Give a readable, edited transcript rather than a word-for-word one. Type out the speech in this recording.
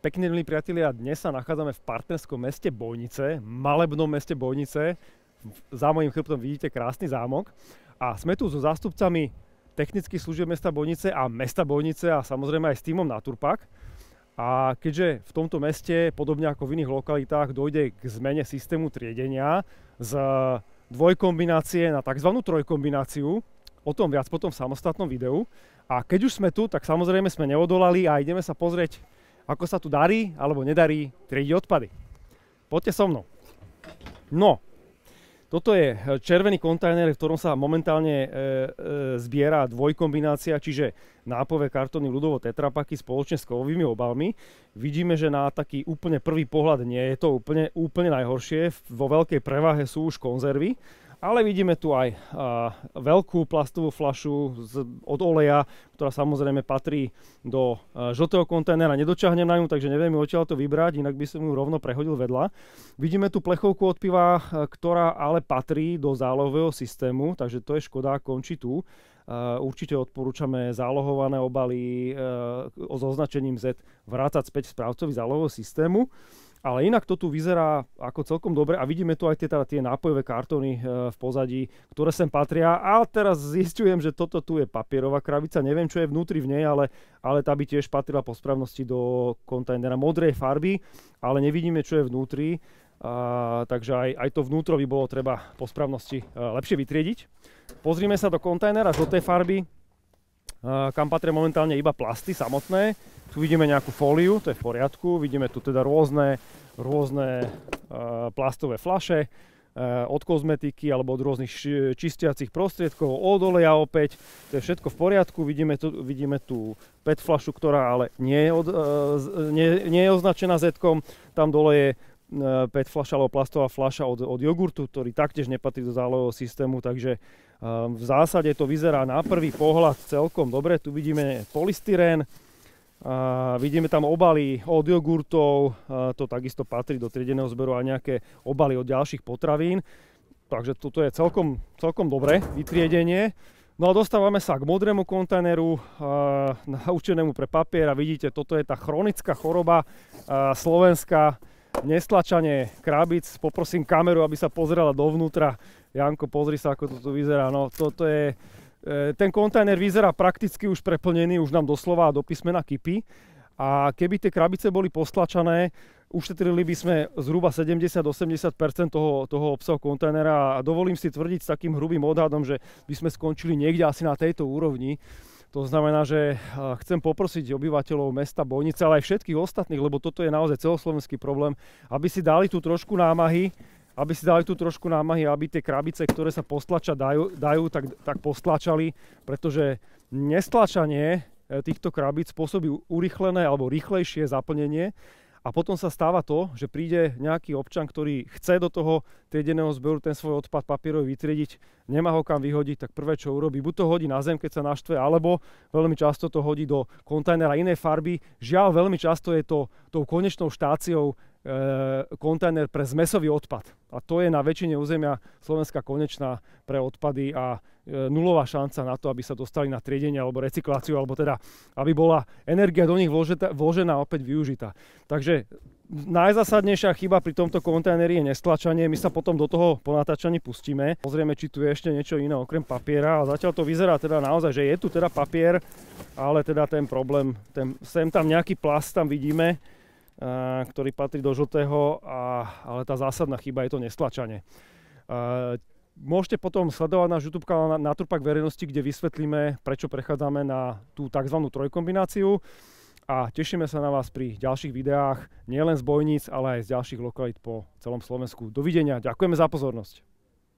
Pekne, milí priatelia, dnes sa nachádzame v partnerskom meste Bojnice, malebnom meste Bojnice. Za mojím chrbtom vidíte krásny zámok. A sme tu so zástupcami technických služieb mesta Bojnice a mesta Bojnice a samozrejme aj s tímom Naturpack. A keďže v tomto meste, podobne ako v iných lokalitách, dojde k zmene systému triedenia z dvojkombinácie na tzv. Trojkombináciu, o tom viac potom v samostatnom videu. A keď už sme tu, tak samozrejme sme neodolali a ideme sa pozrieť, ako sa tu darí alebo nedarí triediť odpady. Poďte so mnou. No, toto je červený kontajner, v ktorom sa momentálne zbiera dvojkombinácia, čiže nápojové kartóny, ľudovo tetrapaky spoločne s kovovými obalmi. Vidíme, že na taký úplne prvý pohľad nie je to úplne najhoršie. Vo veľkej prevahe sú už konzervy. Ale vidíme tu aj veľkú plastovú fľašu od oleja, ktorá samozrejme patrí do žltého kontajnera. Nedočiahnem na ňu, takže neviem odtiaľ to vybrať, inak by som ju rovno prehodil vedľa. Vidíme tu plechovku od piva, ktorá ale patrí do zálohového systému, takže to je škoda, končí tu. Určite odporúčame zálohované obaly s označením Z vrácať späť správcovi zálohového systému. Ale inak to tu vyzerá ako celkom dobre a vidíme tu aj tie nápojové kartóny v pozadí, ktoré sem patria. A teraz zistujem, že toto tu je papierová krabica, neviem čo je vnútri v nej, ale tá by tiež patrila po správnosti do kontajnera modrej farby, ale nevidíme čo je vnútri, takže aj to vnútro by bolo treba po správnosti lepšie vytriediť. Pozrime sa do kontajnera žltej farby, kam patria momentálne iba plasty samotné. Tu vidíme nejakú fóliu, to je v poriadku, vidíme tu teda rôzne plastové fľaše od kozmetiky alebo od rôznych čistiacich prostriedkov, od oleja opäť, to je všetko v poriadku. Vidíme tu PET fľašu, ktorá ale nie je označená Z-kom, tam dole je PET fľaša alebo plastová fľaša od jogurtu, ktorý taktiež nepatrí do zálohového systému, takže v zásade to vyzerá na prvý pohľad celkom dobre. Tu vidíme polystyrén, vidíme tam obaly od jogurtov, to takisto patrí do triedeného zberu, a nejaké obaly od ďalších potravín. Takže toto je celkom dobré vytriedenie. No a dostávame sa k modrému kontajneru, určenému pre papier, a vidíte, toto je tá chronická choroba slovenská, nestlačanie krabíc. Poprosím kameru, aby sa pozrela dovnútra. Janko, pozri sa, ako to tu vyzerá. No, toto je... Ten kontajner vyzerá prakticky už preplnený, už nám doslova do písmena kypí. A keby tie krabice boli postlačané, ušetrili by sme zhruba 70-80% toho obsahu kontajnera, a dovolím si tvrdiť s takým hrubým odhadom, že by sme skončili niekde asi na tejto úrovni. To znamená, že chcem poprosiť obyvateľov mesta Bojnice, ale aj všetkých ostatných, lebo toto je naozaj celoslovenský problém, aby si dali tu trošku námahy, aby tie krabice, ktoré sa postlačať dajú, tak postlačali, pretože nestlačanie týchto krabíc spôsobí urýchlené alebo rýchlejšie zaplnenie. A potom sa stáva to, že príde nejaký občan, ktorý chce do toho triedeného zberu ten svoj odpad papierový vytriediť, nemá ho kam vyhodiť, tak prvé čo urobí, buď to hodí na zem, keď sa naštve, alebo veľmi často to hodí do kontajnera inej farby. Žiaľ, veľmi často je to tou konečnou štáciou kontajner pre zmesový odpad. A to je na väčšine územia Slovenska konečná pre odpady a nulová šanca na to, aby sa dostali na triedenie alebo recykláciu, alebo teda, aby bola energia do nich vložená a opäť využitá. Takže najzásadnejšia chyba pri tomto kontajneri je nestlačanie. My sa potom do toho po natáčaní pustíme. Pozrieme, či tu je ešte niečo iné okrem papiera. A zatiaľ to vyzerá teda naozaj, že je tu teda papier, ale teda ten problém, sem tam nejaký plast tam vidíme, ktorý patrí do žltého, ale tá zásadná chyba je to nestlačanie. Môžete potom sledovať náš YouTube kanál Naturpack verejnosti, kde vysvetlíme, prečo prechádzame na tú tzv. Trojkombináciu, a tešíme sa na vás pri ďalších videách, nielen z Bojníc, ale aj z ďalších lokalít po celom Slovensku. Dovidenia, ďakujeme za pozornosť.